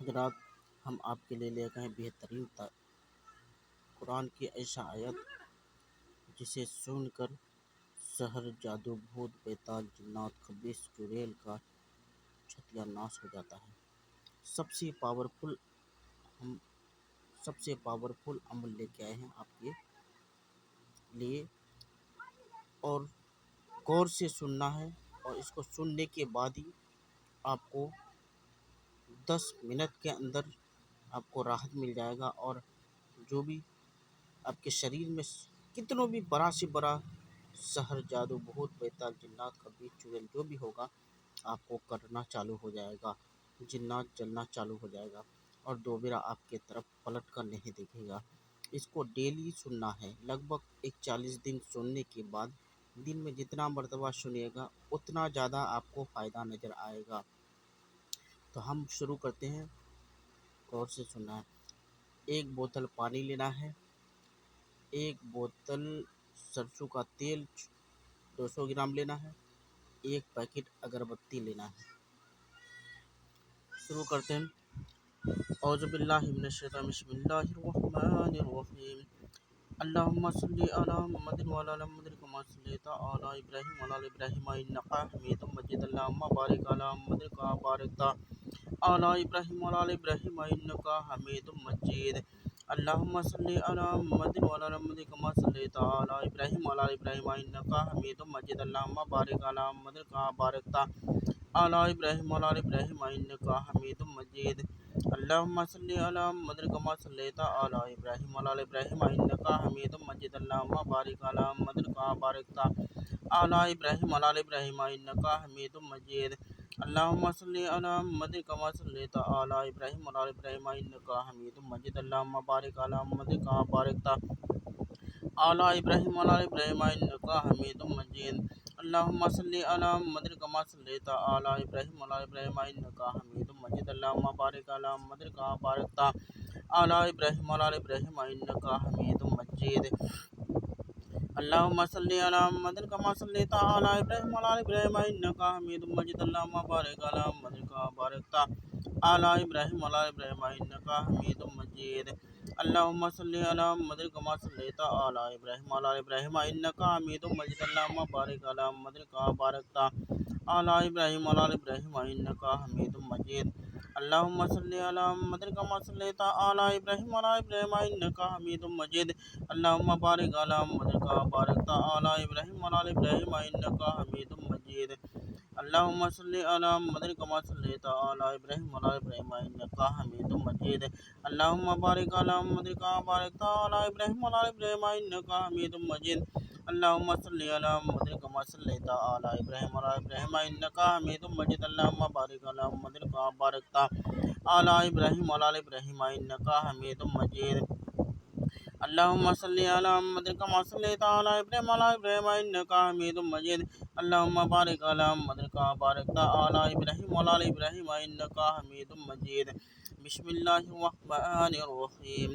حضرات، ہم آپ کے لیے لے گئے بہترین قرآن کی ایسا آیت جسے سن کر سحر، جادو، بھوت، بیتال، جنات، خبیث، چڑیل کا چھتیا ناش ہو جاتا ہے۔ ہم سب سے پاورفل عمل لے کے آئے ہیں آپ کے لیے، اور غور سے سننا ہے، اور اس کو سننے کے بعد ہی آپ کو 10 منٹ کے اندر آپ کو راحت مل جائے گا، اور جو بھی آپ کے شریر میں کتنوں بھی بڑا سے بڑا سحر، جادو، بھوت، بیتال، جنات، خبیث، چڑیل جو بھی ہوگا آپ کو کرنا چالو ہو جائے گا، جنات جلنا چالو ہو جائے گا، اور دوبارہ آپ کے طرف پلٹ کر نہیں دیکھے گا۔ اس کو ڈیلی سننا ہے، لگ بھگ 40 دن سننے کے بعد دن میں جتنا مرتبہ سنیے گا اتنا زیادہ آپ کو فائدہ نظر آئے گا۔ تو ہم شروع کرتے ہیں، غور سے سننا ہے۔ 1 بوتل پانی لینا ہے، 1 بوتل سرسوں کا تیل 200 گرام لینا ہے، 1 پیکٹ اگربتی لینا ہے۔ شروع کرتے ہیں۔ اعوذ باللہ من الشیطان، بسم اللہ الرحمن الرحیم۔ اللہم صلی علی محمد وعلی آل محمد کما صلیت علی ابراہیم وعلی آل ابراہیم انک حمید مجید۔ اللہم بارک علی محمد کما بارکت علی ابراہیم وعلی آل ابراہیم انک حمید مجید۔ اللہم صلی علی محمد وعلی آل محمد کما صلیت علی ابراہیم وعلی آل ابراہیم انک حمید مجید۔ اللہم بارک علی محمد کما بارکت علی ابراہیم وعلی آل ابراہیم انک حمید مجید۔ اللہم صلی علی محمد کما صلیت علی ابراہیم وعلی آل ابراہیم انک حمید مجید۔ اللہم بارک علی محمد کما بارکت علی ابراہیم وعلی آل ابراہیم انک حمید مجید۔ اللہم صلی علی محمد کما صلیت علی ابراہیم وعلی آل ابراہیم انک حمید مجید۔ اللہم بارک علی محمد کما بارکت علی ابراہیم وعلی آل ابراہیم انک حمید مجید۔ اللہم صلی علی محمد کما صلیت علی ابراہیم وعلی آل ابراہیم انک حمید مجید۔ اللہم بارک علی محمد کما بارکت علی ابراہیم وعلی آل ابراہیم انک حمید مجید۔ اللہم صلی علی محمد کما صلیت علی ابراہیم وعلی آل ابراہیم انک حمید مجید۔ اللہم بارک علی محمد کما بارکت علی ابراہیم وعلی آل ابراہیم انک حمید مجید۔ اللہم صلی علی محمد کما صلیت علی ابراہیم وعلی آل ابراہیم انک حمید مجید۔ اللہم بارک علی محمد کما بارکت علی ابراہیم وعلی آل ابراہیم انک حمید مجید۔ اللہم صلی علی محمد کما صلیت علی ابراہیم وعلی آل ابراہیم انک حمید مجید۔ اللہم بارک علی محمد کما بارکت علی ابراہیم وعلی آل ابراہیم انک حمید مجید۔ اللہم صلی علی محمد کما صلیت علی ابراہیم وعلی آل ابراہیم انک حمید مجید۔ اللہم بارک علی محمد کما بارکت علی ابراہیم وعلی آل ابراہیم انک حمید مجید۔ اللہم صلی علی محمد کما صلیت علی ابراہیم وعلی آل ابراہیم انک حمید مجید۔ اللہم بارک علی محمد کما بارکت علی ابراہیم وعلی آل ابراہیم انک حمید مجید۔ اللہم صلی علی محمد کما صلیت علی ابراہیم وعلی آل ابراہیم انک حمید مجید۔ اللہم بارک علی محمد کما بارکت علی ابراہیم وعلی آل ابراہیم انک حمید مجید۔ بسم اللہ الرحمن الرحیم۔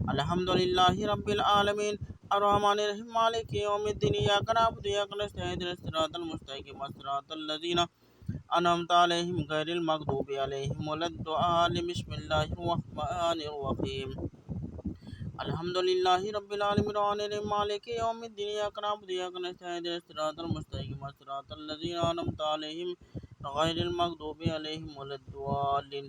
الحمد للہ رب العالمین، الرحمن الرحیم، مالک یوم الدین، ایاک نعبد و ایاک نستعین، اہدنا الصراط المستقیم، صراط الذین انعمت علیہم غیر المغضوب علیہم ولا الضالین۔ بسم اللہ الرحمن الرحیم۔ الحمد للہ رب العالمین، الرحمن الرحیم، مالک یوم الدین، ایاک نعبد و ایاک نستعین، اہدنا الصراط المستقیم، صراط الذین انعمت علیہم غیر المغضوب علیہم ولا الضالین۔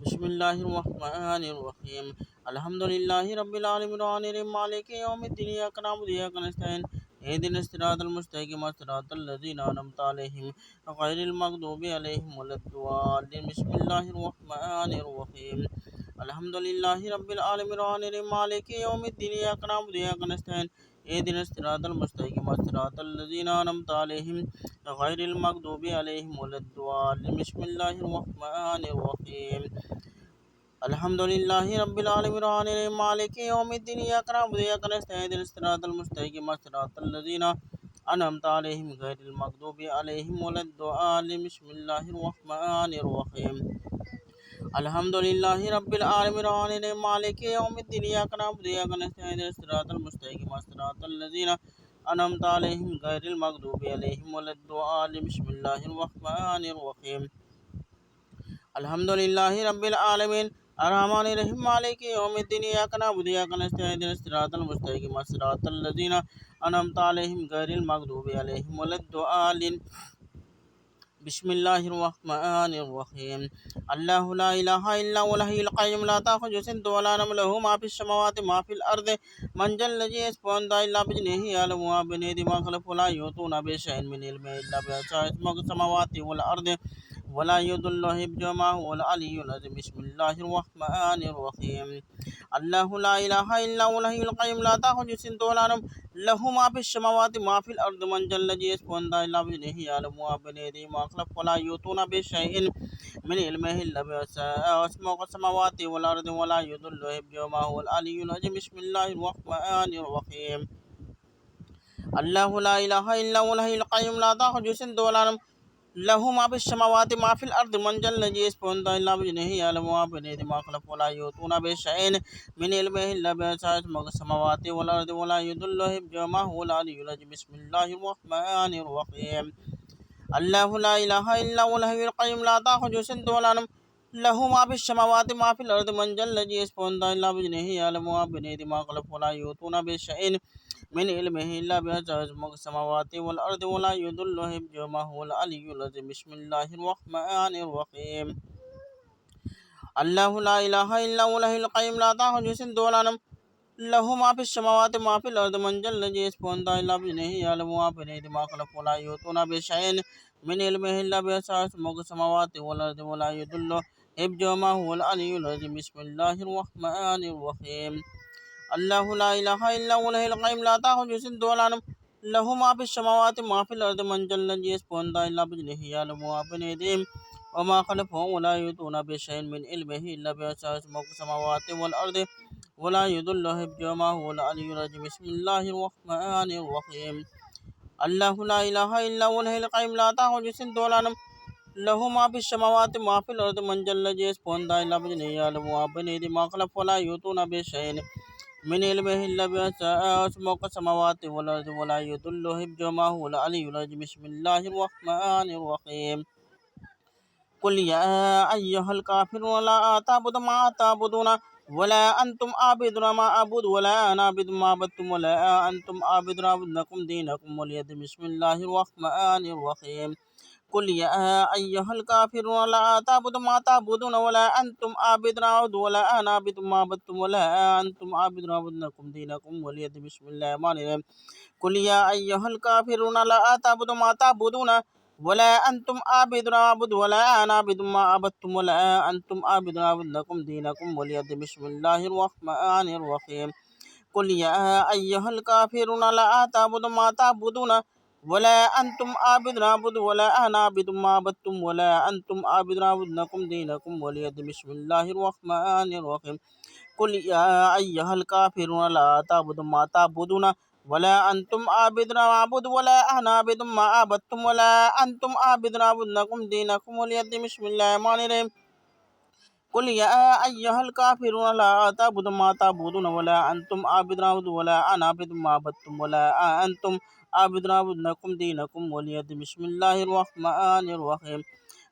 بسم اللہ الرحمن الرحیم۔ الحمد للہ رب العالمین، الرحمن الرحیم، مالک یوم الدین، ایاک نعبد و ایاک نستعین، اہدنا الصراط المستقیم، صراط الذین انعمت علیہم غیر المغضوب علیہم ولا الضالین۔ بسم اللہ الرحمن الرحیم۔ الحمد للہ رب العالمین، الرحمن الرحیم، مالک یوم الدین، ایاک نعبد و ایاک نستعین، اہدنا الصراط المستقیم، صراط الذین انعمت علیہم غیر المغضوب علیہم ولا الضالین۔ بسم اللہ الرحمن الرحیم۔ الحمد للہ رب العالمین، الرحمن الرحیم، مالک یوم الدین، ایاک نعبد و ایاک نستعین، اہدنا الصراط المستقیم، صراط الذین انعمت علیہم غیر المغضوب علیہم ولا الضالین۔ بسم اللہ الرحمن الرحیم۔ الحمد للہ رب العالمین، الرحمن الرحیم، مالک یوم الدین، ایاک نعبد و ایاک نستعین، اہدنا الصراط المستقیم، صراط الذین انعمت علیہم غیر المغضوب علیہم ولا الضالین۔ بسم اللہ الرحمن الرحیم۔ Alhamdulillahi Rabbil Alamin. الرحمن الرحيم مالك يوم الدين إياك نعبد وإياك نستعين اهدنا الصراط المستقيم صراط الذين أنعمت عليهم غير المغضوب عليهم ولا الضالين بسم الله الرحمن الرحيم الله لا إله إلا هو الحي القيوم لا تأخذه سنة ولا نوم له ما في السماوات ما في الأرض من ذا الذي يشفع إلا بإذنه يعلم ما بين أيديهم وما خلفهم ولا يحيطون بشيء من علمه إلا بما شاء يسمع السماوات والأرض ولا يضل حفظهما هو العلي العظيم بسم الله الرحمن الرحيم الله لا إله إلا هو الحي القيوم لا تأخذه سنة ولا نوم له ما في السماوات ما في الأرض من ذا الذي يشفع إلا بإذنه يعلم ما بين أيديهم وما خلفهم ولا يحيطون بشيء من علمه إلا بما شاء وسع السماوات والأرض ولا يضل حفظهما هو العلي العظيم بسم الله الرحمن الرحيم الله لا إله إلا هو الحي القيوم لا تأخذه سنة ولا نوم له ما في السماوات ما في الأرض من ذا الذي يشفع إلا بإذنه يعلم ما بين أيديهم وما خلفهم ولا يحيطون بشيء من علمه إلا بما شاء وسع السماوات والأرض ولا يضل حفظهما هو العلي العظيم بسم الله الرحمن الرحيم الله لا إله إلا هو الحي القيوم لا تأخذه سنة ولا نوم له ما في السماوات ما في الأرض من ذا الذي يشفع إلا بإذنه يعلم ما بين أيديهم وما خلفهم ولا يحيطون بشيء من علمه إلا بما شاء وسع السماوات والأرض ولا يضل حفظهما هو العلي العظيم بسم الله الرحمن الرحيم الله لا إله إلا هو الحي القيوم لا تأخذه سنة ولا نوم له ما في السماوات ما في الأرض من ذا الذي يشفع إلا بإذنه يعلم ما بين أيديهم وما خلفهم ولا يحيطون بشيء من علمه إلا بما شاء وسع السماوات والأرض ولا يضل حفظهما هو العلي العظيم بسم الله الرحمن الرحيم الله لا إله إلا هو الحي القيوم لا تأخذه سنة ولا نوم له ما في السماوات ما في الأرض من ذا الذي يشفع إلا بإذنه يعلم ما بين أيديهم وما خلفهم ولا يحيطون بشيء من علمه إلا بما شاء وسع السماوات والأرض ولا يضل حفظهما هو العلي العظيم بسم الله الرحمن الرحيم الله لا إله إلا هو الحي القيوم لا تأخذه سنة ولا نوم له ما في السماوات ما في الأرض من ذا الذي يشفع إلا بإذنه يعلم ما بين أيديهم وما خلفهم ولا يحيطون بشيء من علمه إلا بما شاء وسع السماوات والأرض ولا يضل حفظهما هو العلي العظيم بسم الله الرحمن الرحيم قل يا أيها الكافرون لا أعبد ما تعبدون ولا أنتم عابدون ما أعبد ولا أنا أعبد ما عبدتم ولا أنتم عابدون لكم دينكم ولي دين بسم الله الرحمن الرحيم قل يا أيها الكافرون لا أعبد ما تعبدون ولا أنتم عابدون أعبد ولا أنا أعبد ما عبدتم ولا أنتم عابدون لكم دينكم ولي دين بسم الله الرحمن الرحيم قل يا أيها الكافرون لا أعبد ما تعبدون ولا أنتم عابدون أعبد ولا أنا أعبد ما عبدتم ولا أنتم عابدون أعبد لكم دينكم ولي دين بسم الله الرحمن الرحيم قل يا أيها الكافرون لا أعبد ما تعبدون ولا أنتم عابدون أعبد ولا أنا أعبد ما عبدتم ولا أنتم عابدون أعبد لكم دينكم ولي دين بسم الله الرحمن الرحيم قل يا أيها الكافرون لا أعبد ما تعبدون ولا أنتم عابدون ما أعبد ولا أنا أعبد ما عبدتم ولا أنتم عابدون أعبد لكم دينكم ولي دين بسم الله الرحمن الرحيم قل يا أيها الكافرون لا أعبد ما تعبدون ولا أنتم عابدون أعبد ولا أنا أعبد ما عبدتم ولا أنتم عابدون أعبد لكم دينكم ولي دين بسم الله الرحمن الرحيم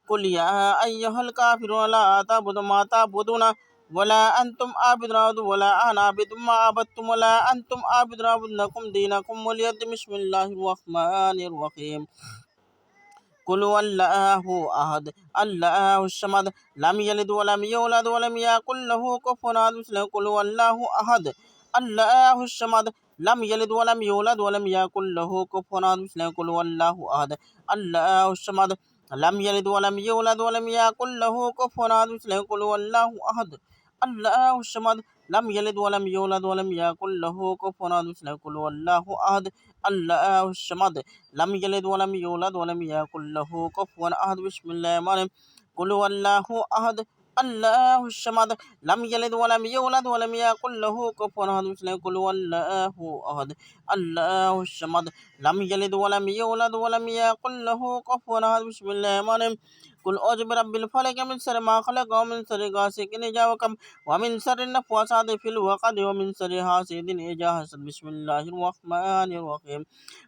قل يا أيها الكافرون لا أعبد ما تعبدون ولا أنتم عابدون أعبد ولا أنا أعبد ما عبدتم ولا أنتم عابدون أعبد لكم دينكم ولي دين بسم الله الرحمن الرحيم قل هو الله أحد الله الصمد لم يلد ولم يولد ولم يكن له كفوا أحد قل هو الله أحد الله الصمد لم يلد ولم يولد ولم يكن له كفوا أحد قل هو الله أحد الله الصمد لم يلد ولم يولد ولم يكن له كفوا أحد قل هو الله أحد الله الصمد لم يلد ولم يولد ولم يكن له كفوا أحد قل هو الله أحد الله الصمد لم يلد ولم يولد ولم يكن له كفوا أحد بسم الله الرحمن الرحيم قل هو الله أحد الله الصمد لم يلد ولم يولد ولم يكن له كفوا أحد قل هو الله أحد الله الصمد لم يلد ولم يولد ولم يكن له كفوا أحد بسم الله الرحمن الرحيم قل أعوذ برب الفلق من شر ما خلق ومن شر غاسق إذا وقب ومن شر النفاثات في العقد ومن شر حاسد إذا حسد بسم الله الرحمن الرحيم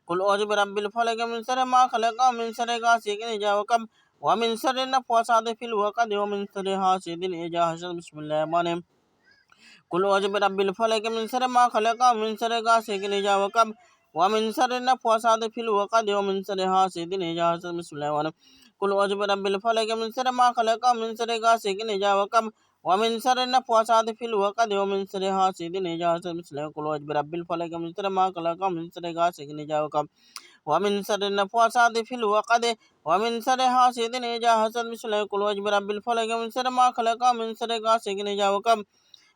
قل أعوذ برب الفلق من شر ما خلق ومن شر غاسق إذا وقب ومن شر النفاثات في العقد ومن شر حاسد إذا حسد. بسم الله الرحمن الرحيم. قل أعوذ برب الفلق من شر ما خلق ومن شر غاسق إذا وقب ومن شر النفاثات في العقد ومن شر حاسد إذا حسد. بسم الله الرحمن الرحيم. قل أعوذ برب الفلق من شر ما خلق ومن شر غاسق إذا وقب ومن شر النفاثات في العقد ومن شر حاسد إذا حسد. بسم الله. قل أعوذ برب الفلق من شر ما خلق ومن شر غاسق إذا وقب ومن شر النفاثات في العقد ومن شر حاسد إذا حسد. بسم الله. قل أعوذ برب الفلق من شر ما خلق ومن شر غاسق إذا وقب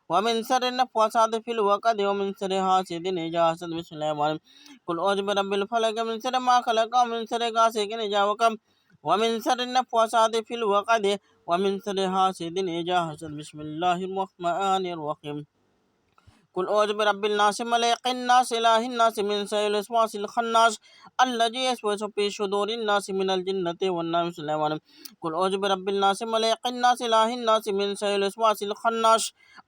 ومن شر النفاثات في العقد ومن شر حاسد إذا حسد. بسم الله الرحمن الرحيم. قل أعوذ برب الفلق من شر ما خلق ومن شر غاسق إذا وقب ومن شر النفاثات في العقد ومن شر حاسد إذا حسد. بسم الله الرحمن الرحيم. قل أعوذ برب الناس ملك الناس إله الناس من شر الوسواس الخناس الذي يوسوس في صدور الناس من الجنة والناس. بسم الله الرحمن الرحيم. قل أعوذ برب الناس ملك الناس إله الناس من شر الوسواس الخناس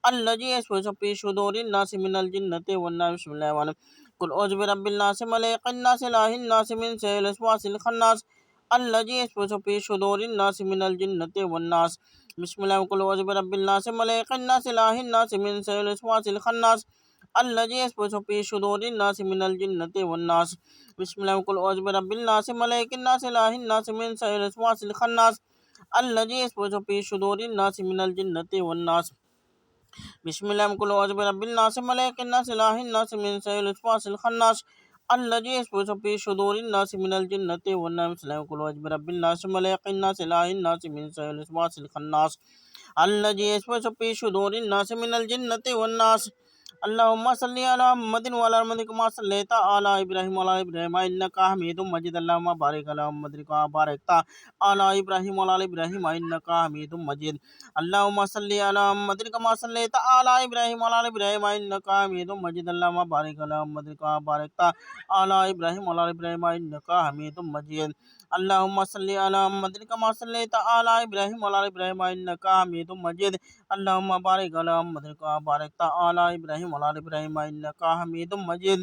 الذي يوسوس في صدور الناس من الجنة والناس. بسم الله الرحمن الرحيم. قل أعوذ برب الناس ملك الناس إله الناس من شر الوسواس الخناس الذي يوسوس في صدور الناس من الجنة والناس. بسم الله. قل أعوذ برب الناس ملك الناس إله الناس من شر الوسواس الخناس الذي يوسوس في صدور الناس من الجنة والناس. بسم الله. قل أعوذ برب الناس ملك الناس إله الناس من شر الوسواس الخناس الذي يوسوس في صدور الناس من الجنة والناس. بسم الله. قل أعوذ برب الناس ملك الناس إله الناس من شر الوسواس الخناس الذي يوسوس في صدور الناس من الجنة والناس. بسم الله. قل أعوذ برب الناس ملك الناس إله الناس من شر الوسواس الخناس الذي يوسوس في صدور الناس من الجنة والناس. اللهم صل على محمد وعلى آل محمد كما صليت على إبراهيم وعلى آل إبراهيم إنك حميد مجيد. اللهم بارك على محمد كما باركت على إبراهيم وعلى آل إبراهيم إنك حميد مجيد. اللهم صل على محمد كما صليت على إبراهيم وعلى آل إبراهيم إنك حميد مجيد. اللهم بارك على محمد كما باركت على إبراهيم وعلى آل إبراهيم إنك حميد مجيد. اللهم صل على محمد كما صليت على إبراهيم وعلى آل إبراهيم إنك حميد مجيد. اللهم بارك على محمد كما باركت على إبراهيم وعلى آل إبراهيم إنك حميد مجيد.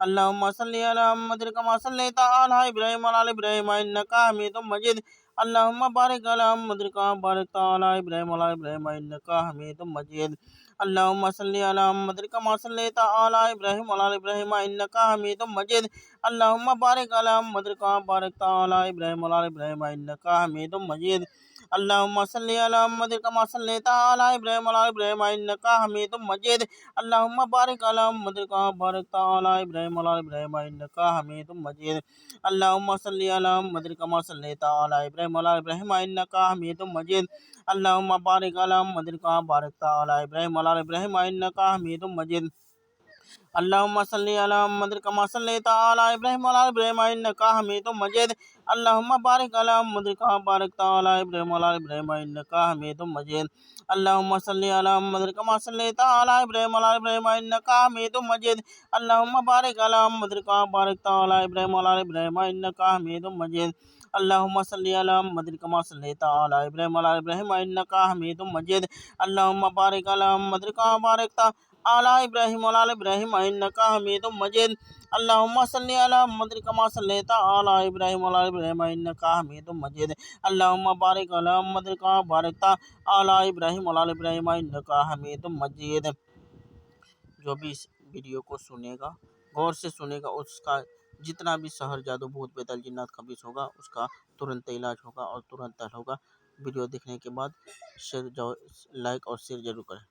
اللهم صل على محمد كما صليت على إبراهيم وعلى آل إبراهيم إنك حميد مجيد. اللهم بارك على محمد كما باركت على إبراهيم وعلى آل إبراهيم إنك حميد مجيد. اللهم صل على محمد كما صليت على إبراهيم وعلى آل إبراهيم إنك حميد مجيد. اللهم بارك على محمد كما باركت على إبراهيم وعلى آل إبراهيم إنك حميد مجيد. اللهم صل على محمد كما صليت على إبراهيم وعلى آل إبراهيم إنك حميد مجيد. اللهم بارك على محمد كما باركت على إبراهيم وعلى آل إبراهيم إنك حميد مجيد. اللهم صل على محمد كما صليت على إبراهيم وعلى آل إبراهيم إنك حميد مجيد. اللهم بارك على محمد كما باركت على إبراهيم وعلى آل إبراهيم إنك حميد مجيد. اللهم صل على محمد كما صليت على إبراهيم وعلى آل إبراهيم إنك حميد مجيد. اللهم بارك على محمد كما باركت على إبراهيم وعلى آل إبراهيم إنك حميد مجيد. اللهم صل على محمد كما صليت على إبراهيم وعلى آل إبراهيم إنك حميد مجيد. اللهم بارك على محمد كما باركت على إبراهيم وعلى آل إبراهيم إنك حميد مجيد. اللهم صل على محمد كما صليت على إبراهيم وعلى آل إبراهيم إنك حميد مجيد. اللهم بارك على محمد كما باركت على إبراهيم وعلى آل إبراهيم إنك حميد مجيد. اللهم صل على محمد كما صليت على إبراهيم وعلى آل إبراهيم إنك حميد مجيد. اللهم بارك على محمد كما باركت على إبراهيم وعلى آل إبراهيم إنك حميد مجيد. جو بھی اس ویڈیو کو سنے گا، غور سے سنے گا، اس کا جتنا بھی سحر جادو بھوت بیتال جنات خبیث ہوگا اس کا ترنت علاج ہوگا اور ترنت حل ہوگا۔ ویڈیو دیکھنے کے بعد لائک اور شیئر ضرور کریں۔